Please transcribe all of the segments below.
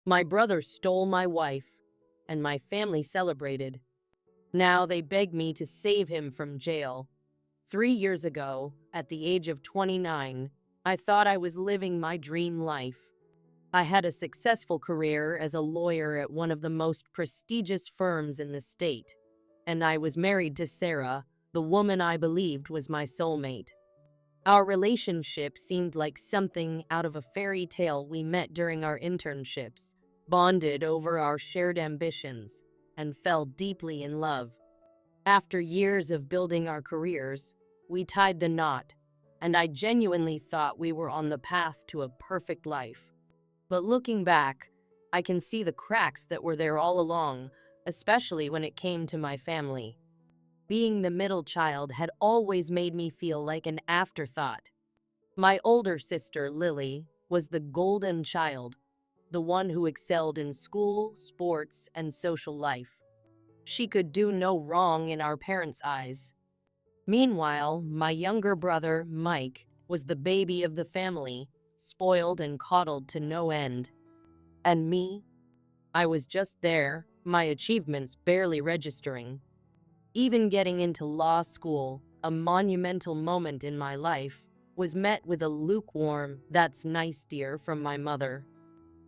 My brother stole my wife, and my family celebrated. Now they beg me to save him from jail. 3 years ago, at the age of 29, I thought I was living my dream life. I had a successful career as a lawyer at one of the most prestigious firms in the state, and I was married to Sarah, the woman I believed was my soulmate. Our relationship seemed like something out of a fairy tale. We met during our internships, bonded over our shared ambitions, and fell deeply in love. After years of building our careers, we tied the knot, and I genuinely thought we were on the path to a perfect life. But looking back, I can see the cracks that were there all along, especially when it came to my family. Being the middle child had always made me feel like an afterthought. My older sister, Lily, was the golden child, the one who excelled in school, sports, and social life. She could do no wrong in our parents' eyes. Meanwhile, my younger brother, Mike, was the baby of the family, spoiled and coddled to no end. And me? I was just there, my achievements barely registering. Even getting into law school, a monumental moment in my life, was met with a lukewarm, "That's nice, dear," from my mother.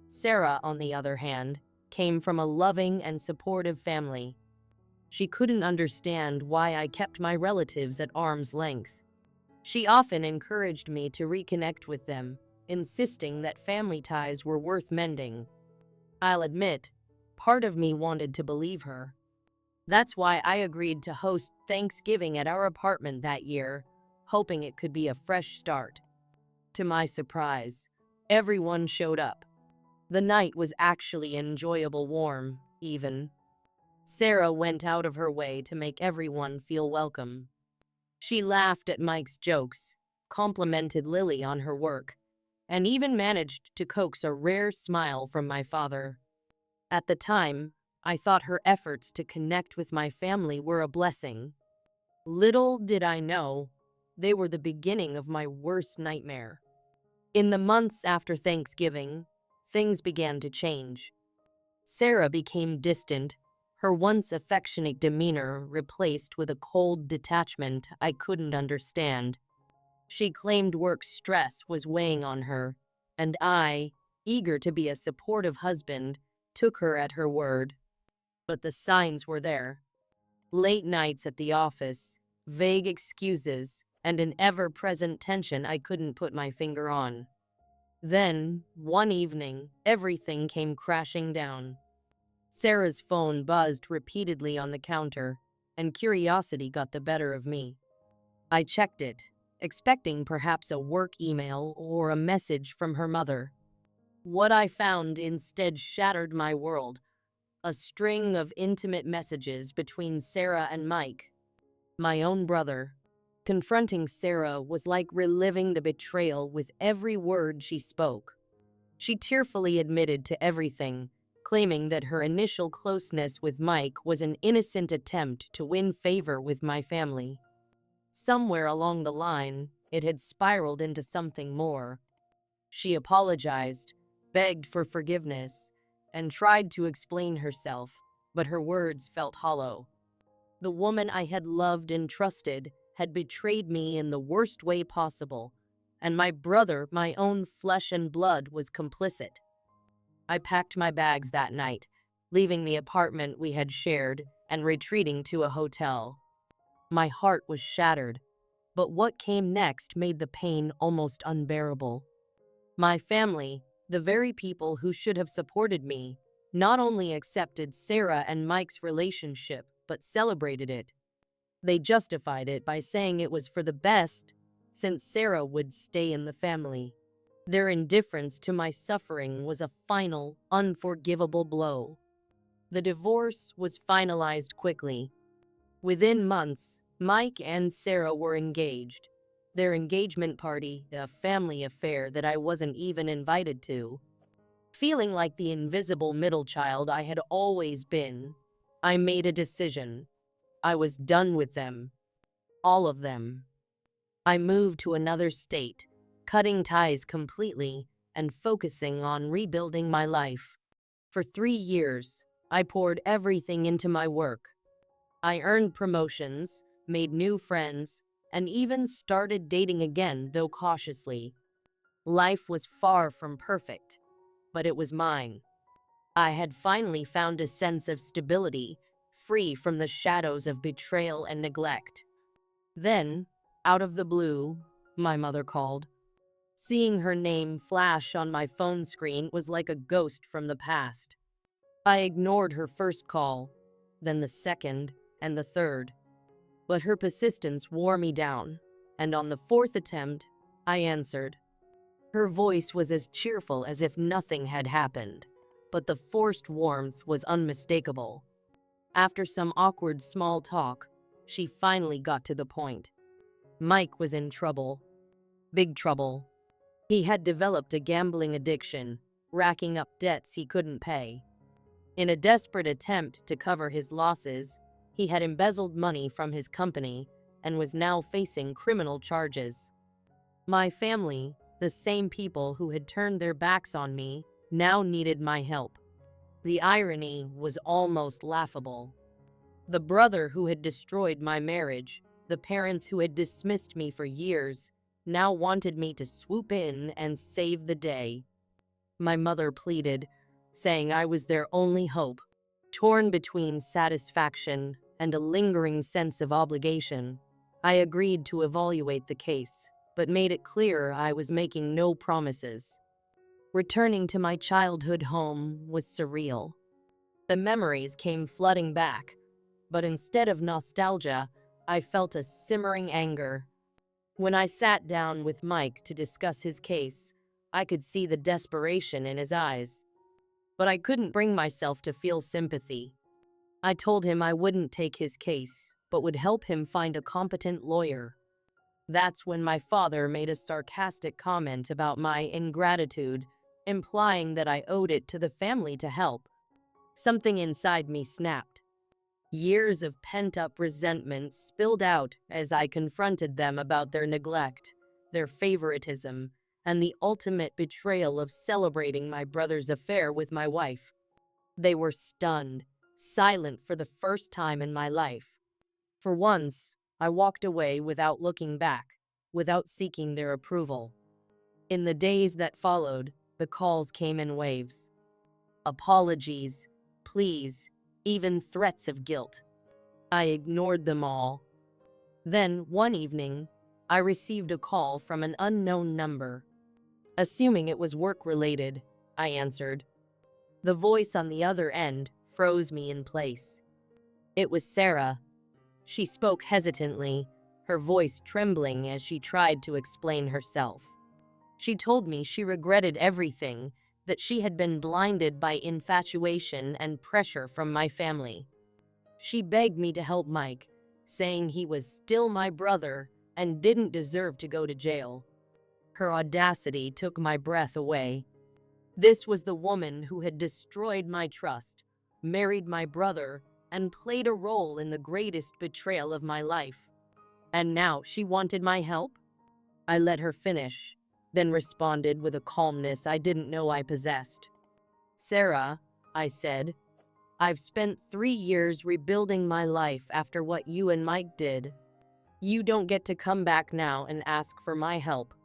Sarah, on the other hand, came from a loving and supportive family. She couldn't understand why I kept my relatives at arm's length. She often encouraged me to reconnect with them, insisting that family ties were worth mending. I'll admit, part of me wanted to believe her. That's why I agreed to host Thanksgiving at our apartment that year, hoping it could be a fresh start. To my surprise, everyone showed up. The night was actually enjoyable, warm, even. Sarah went out of her way to make everyone feel welcome. She laughed at Mike's jokes, complimented Lily on her work, and even managed to coax a rare smile from my father. At the time, I thought her efforts to connect with my family were a blessing. Little did I know, they were the beginning of my worst nightmare. In the months after Thanksgiving, things began to change. Sarah became distant, her once affectionate demeanor replaced with a cold detachment I couldn't understand. She claimed work stress was weighing on her, and I, eager to be a supportive husband, took her at her word. But the signs were there. Late nights at the office, vague excuses, and an ever-present tension I couldn't put my finger on. Then, one evening, everything came crashing down. Sarah's phone buzzed repeatedly on the counter, and curiosity got the better of me. I checked it, expecting perhaps a work email or a message from her mother. What I found instead shattered my world. A string of intimate messages between Sarah and Mike, my own brother. Confronting Sarah was like reliving the betrayal with every word she spoke. She tearfully admitted to everything, claiming that her initial closeness with Mike was an innocent attempt to win favor with my family. Somewhere along the line, it had spiraled into something more. She apologized, begged for forgiveness, and tried to explain herself, but her words felt hollow. The woman I had loved and trusted had betrayed me in the worst way possible, and my brother, my own flesh and blood, was complicit. I packed my bags that night, leaving the apartment we had shared and retreating to a hotel. My heart was shattered, but what came next made the pain almost unbearable. My family, the very people who should have supported me, not only accepted Sarah and Mike's relationship, but celebrated it. They justified it by saying it was for the best, since Sarah would stay in the family. Their indifference to my suffering was a final, unforgivable blow. The divorce was finalized quickly. Within months, Mike and Sarah were engaged. Their engagement party, a family affair that I wasn't even invited to. Feeling like the invisible middle child I had always been, I made a decision. I was done with them. All of them. I moved to another state, cutting ties completely and focusing on rebuilding my life. For 3 years, I poured everything into my work. I earned promotions, made new friends, and even started dating again, though cautiously. Life was far from perfect, but it was mine. I had finally found a sense of stability, free from the shadows of betrayal and neglect. Then, out of the blue, my mother called. Seeing her name flash on my phone screen was like a ghost from the past. I ignored her first call, then the second, and the third. But her persistence wore me down, and on the fourth attempt, I answered. Her voice was as cheerful as if nothing had happened, but the forced warmth was unmistakable. After some awkward small talk, she finally got to the point. Mike was in trouble. Big trouble. He had developed a gambling addiction, racking up debts he couldn't pay. In a desperate attempt to cover his losses, he had embezzled money from his company and was now facing criminal charges. My family, the same people who had turned their backs on me, now needed my help. The irony was almost laughable. The brother who had destroyed my marriage, the parents who had dismissed me for years, now wanted me to swoop in and save the day. My mother pleaded, saying I was their only hope. Torn between satisfaction and a lingering sense of obligation, I agreed to evaluate the case, but made it clear I was making no promises. Returning to my childhood home was surreal. The memories came flooding back, but instead of nostalgia, I felt a simmering anger. When I sat down with Mike to discuss his case, I could see the desperation in his eyes. But I couldn't bring myself to feel sympathy. I told him I wouldn't take his case, but would help him find a competent lawyer. That's when my father made a sarcastic comment about my ingratitude, implying that I owed it to the family to help. Something inside me snapped. Years of pent-up resentment spilled out as I confronted them about their neglect, their favoritism, and the ultimate betrayal of celebrating my brother's affair with my wife. They were stunned, silent for the first time in my life. For once, I walked away without looking back, without seeking their approval. In the days that followed, the calls came in waves. Apologies, pleas, even threats of guilt. I ignored them all. Then, one evening, I received a call from an unknown number. Assuming it was work-related, I answered. The voice on the other end froze me in place. It was Sarah. She spoke hesitantly, her voice trembling as she tried to explain herself. She told me she regretted everything, that she had been blinded by infatuation and pressure from my family. She begged me to help Mike, saying he was still my brother and didn't deserve to go to jail. Her audacity took my breath away. This was the woman who had destroyed my trust, married my brother, and played a role in the greatest betrayal of my life. And now she wanted my help? I let her finish, then responded with a calmness I didn't know I possessed. Sarah, I said, I've spent 3 years rebuilding my life after what you and Mike did. You don't get to come back now and ask for my help.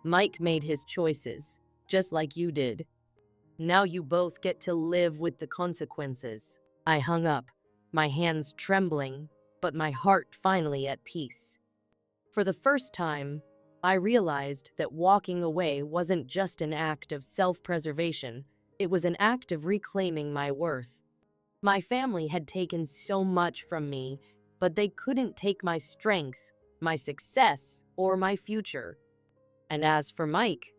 Mike made his choices, just like you did. Now you both get to live with the consequences. I hung up, my hands trembling, but my heart finally at peace. For the first time, I realized that walking away wasn't just an act of self-preservation, it was an act of reclaiming my worth. My family had taken so much from me, but they couldn't take my strength, my success, or my future. And as for Mike,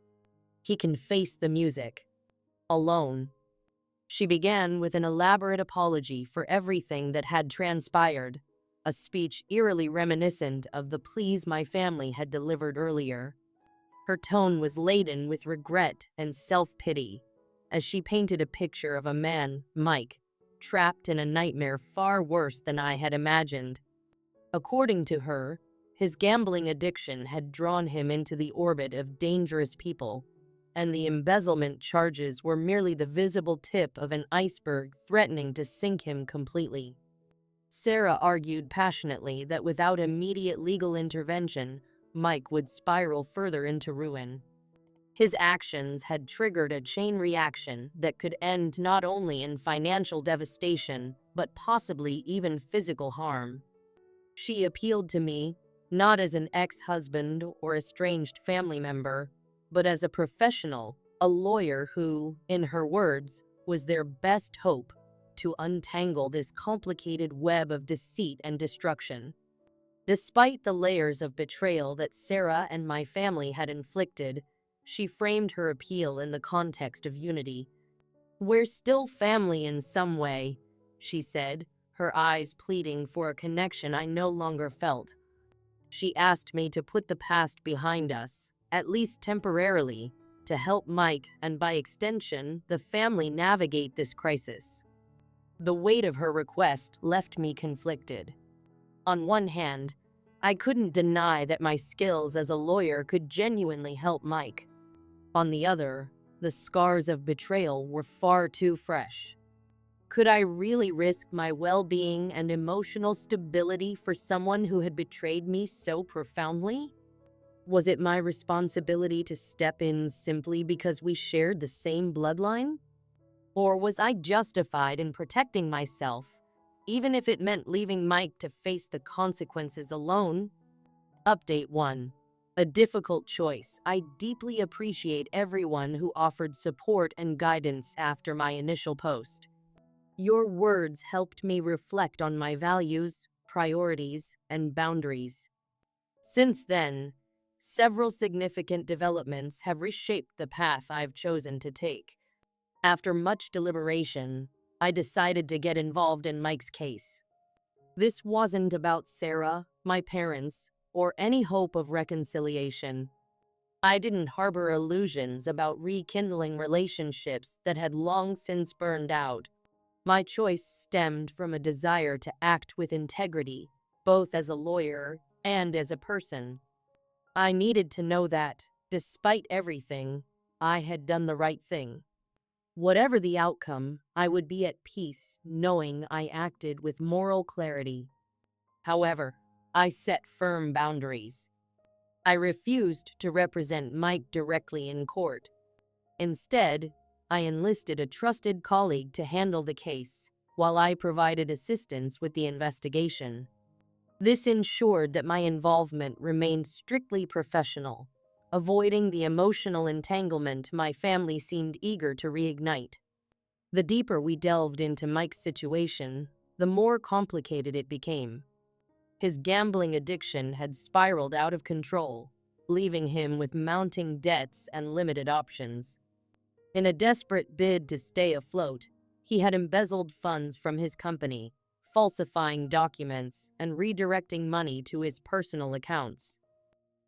he can face the music. Alone. She began with an elaborate apology for everything that had transpired, a speech eerily reminiscent of the pleas my family had delivered earlier. Her tone was laden with regret and self-pity, as she painted a picture of a man, Mike, trapped in a nightmare far worse than I had imagined. According to her, his gambling addiction had drawn him into the orbit of dangerous people, and the embezzlement charges were merely the visible tip of an iceberg threatening to sink him completely. Sarah argued passionately that without immediate legal intervention, Mike would spiral further into ruin. His actions had triggered a chain reaction that could end not only in financial devastation, but possibly even physical harm. She appealed to me, not as an ex-husband or estranged family member, but as a professional, a lawyer who, in her words, was their best hope to untangle this complicated web of deceit and destruction. Despite the layers of betrayal that Sarah and my family had inflicted, she framed her appeal in the context of unity. "We're still family in some way," she said, her eyes pleading for a connection I no longer felt. She asked me to put the past behind us, at least temporarily, to help Mike and by extension, the family navigate this crisis. The weight of her request left me conflicted. On one hand, I couldn't deny that my skills as a lawyer could genuinely help Mike. On the other, the scars of betrayal were far too fresh. Could I really risk my well-being and emotional stability for someone who had betrayed me so profoundly? Was it my responsibility to step in simply because we shared the same bloodline? Or was I justified in protecting myself, even if it meant leaving Mike to face the consequences alone? Update 1. A difficult choice. I deeply appreciate everyone who offered support and guidance after my initial post. Your words helped me reflect on my values, priorities, and boundaries. Since then, several significant developments have reshaped the path I've chosen to take. After much deliberation, I decided to get involved in Mike's case. This wasn't about Sarah, my parents, or any hope of reconciliation. I didn't harbor illusions about rekindling relationships that had long since burned out. My choice stemmed from a desire to act with integrity, both as a lawyer and as a person. I needed to know that, despite everything, I had done the right thing. Whatever the outcome, I would be at peace knowing I acted with moral clarity. However, I set firm boundaries. I refused to represent Mike directly in court. Instead, I enlisted a trusted colleague to handle the case, while I provided assistance with the investigation. This ensured that my involvement remained strictly professional, avoiding the emotional entanglement my family seemed eager to reignite. The deeper we delved into Mike's situation, the more complicated it became. His gambling addiction had spiraled out of control, leaving him with mounting debts and limited options. In a desperate bid to stay afloat, he had embezzled funds from his company, falsifying documents and redirecting money to his personal accounts.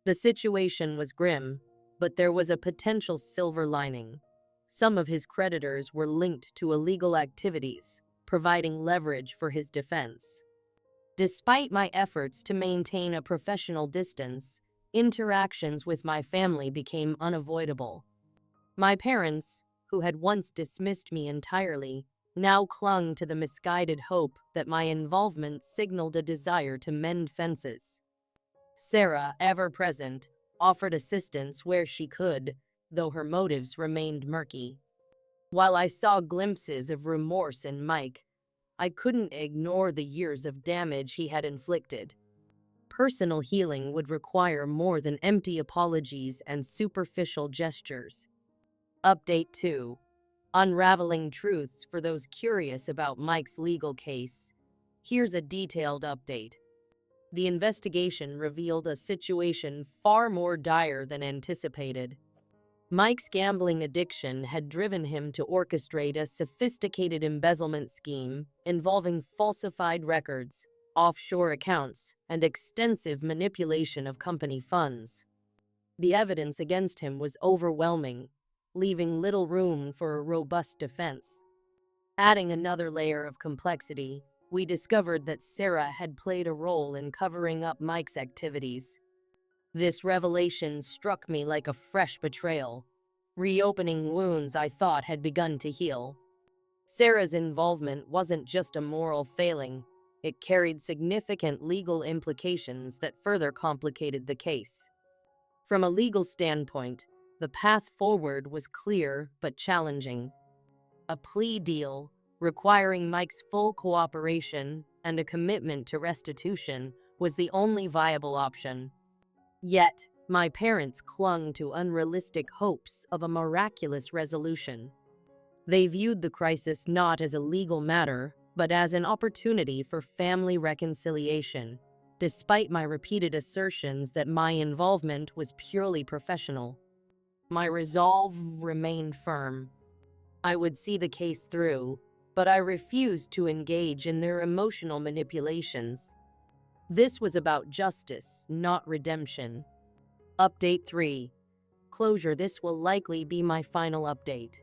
The situation was grim, but there was a potential silver lining. Some of his creditors were linked to illegal activities, providing leverage for his defense. Despite my efforts to maintain a professional distance, interactions with my family became unavoidable. My parents, who had once dismissed me entirely, now clung to the misguided hope that my involvement signaled a desire to mend fences. Sarah, ever present, offered assistance where she could, though her motives remained murky. While I saw glimpses of remorse in Mike, I couldn't ignore the years of damage he had inflicted. Personal healing would require more than empty apologies and superficial gestures. Update 2. Unraveling truths for those curious about Mike's legal case. Here's a detailed update. The investigation revealed a situation far more dire than anticipated. Mike's gambling addiction had driven him to orchestrate a sophisticated embezzlement scheme involving falsified records, offshore accounts, and extensive manipulation of company funds. The evidence against him was overwhelming, leaving little room for a robust defense. Adding another layer of complexity, we discovered that Sarah had played a role in covering up Mike's activities. This revelation struck me like a fresh betrayal. reopening wounds I thought had begun to heal. Sarah's involvement wasn't just a moral failing, it carried significant legal implications that further complicated the case. From a legal standpoint, the path forward was clear but challenging. A plea deal, requiring Mike's full cooperation and a commitment to restitution, was the only viable option. Yet, my parents clung to unrealistic hopes of a miraculous resolution. They viewed the crisis not as a legal matter, but as an opportunity for family reconciliation, despite my repeated assertions that my involvement was purely professional. My resolve remained firm. I would see the case through, but I refused to engage in their emotional manipulations. This was about justice, not redemption. Update 3. Closure. This will likely be my final update.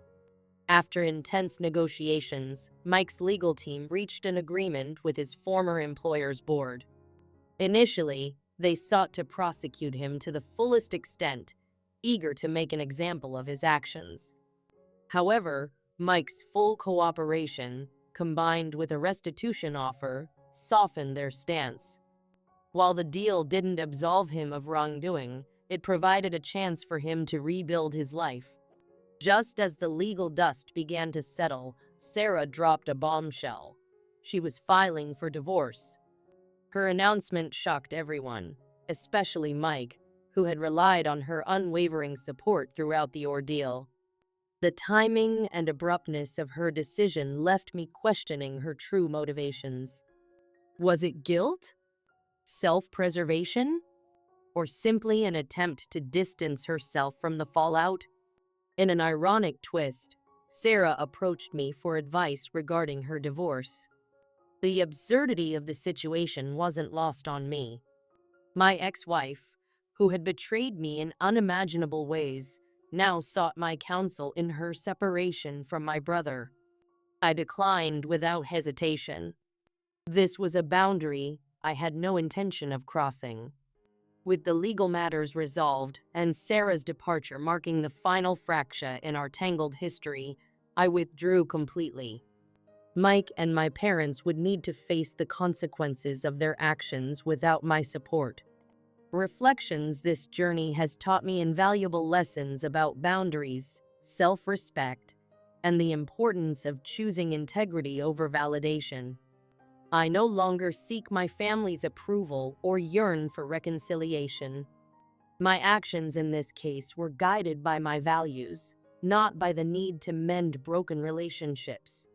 After intense negotiations, Mike's legal team reached an agreement with his former employer's board. Initially, they sought to prosecute him to the fullest extent, eager to make an example of his actions. However, Mike's full cooperation, combined with a restitution offer, softened their stance. While the deal didn't absolve him of wrongdoing, it provided a chance for him to rebuild his life. Just as the legal dust began to settle, Sarah dropped a bombshell. She was filing for divorce. Her announcement shocked everyone, especially Mike, who had relied on her unwavering support throughout the ordeal. The timing and abruptness of her decision left me questioning her true motivations. Was it guilt? Self-preservation? Or simply an attempt to distance herself from the fallout? In an ironic twist, Sarah approached me for advice regarding her divorce. The absurdity of the situation wasn't lost on me. My ex-wife, who had betrayed me in unimaginable ways, now sought my counsel in her separation from my brother. I declined without hesitation. This was a boundary I had no intention of crossing. With the legal matters resolved and Sarah's departure marking the final fracture in our tangled history, I withdrew completely. Mike and my parents would need to face the consequences of their actions without my support. Reflections. This journey has taught me invaluable lessons about boundaries, self-respect, and the importance of choosing integrity over validation. I no longer seek my family's approval or yearn for reconciliation. My actions in this case were guided by my values, not by the need to mend broken relationships.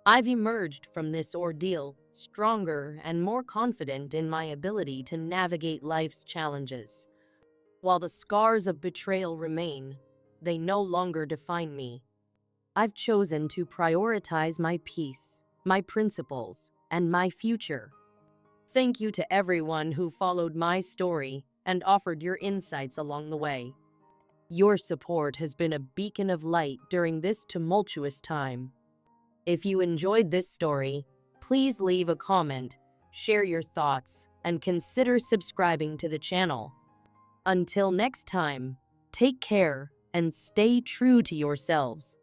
I've emerged from this ordeal stronger and more confident in my ability to navigate life's challenges. While the scars of betrayal remain, they no longer define me. I've chosen to prioritize my peace, my principles, and my future. Thank you to everyone who followed my story and offered your insights along the way. Your support has been a beacon of light during this tumultuous time. If you enjoyed this story, please leave a comment, share your thoughts, and consider subscribing to the channel. Until next time, take care and stay true to yourselves.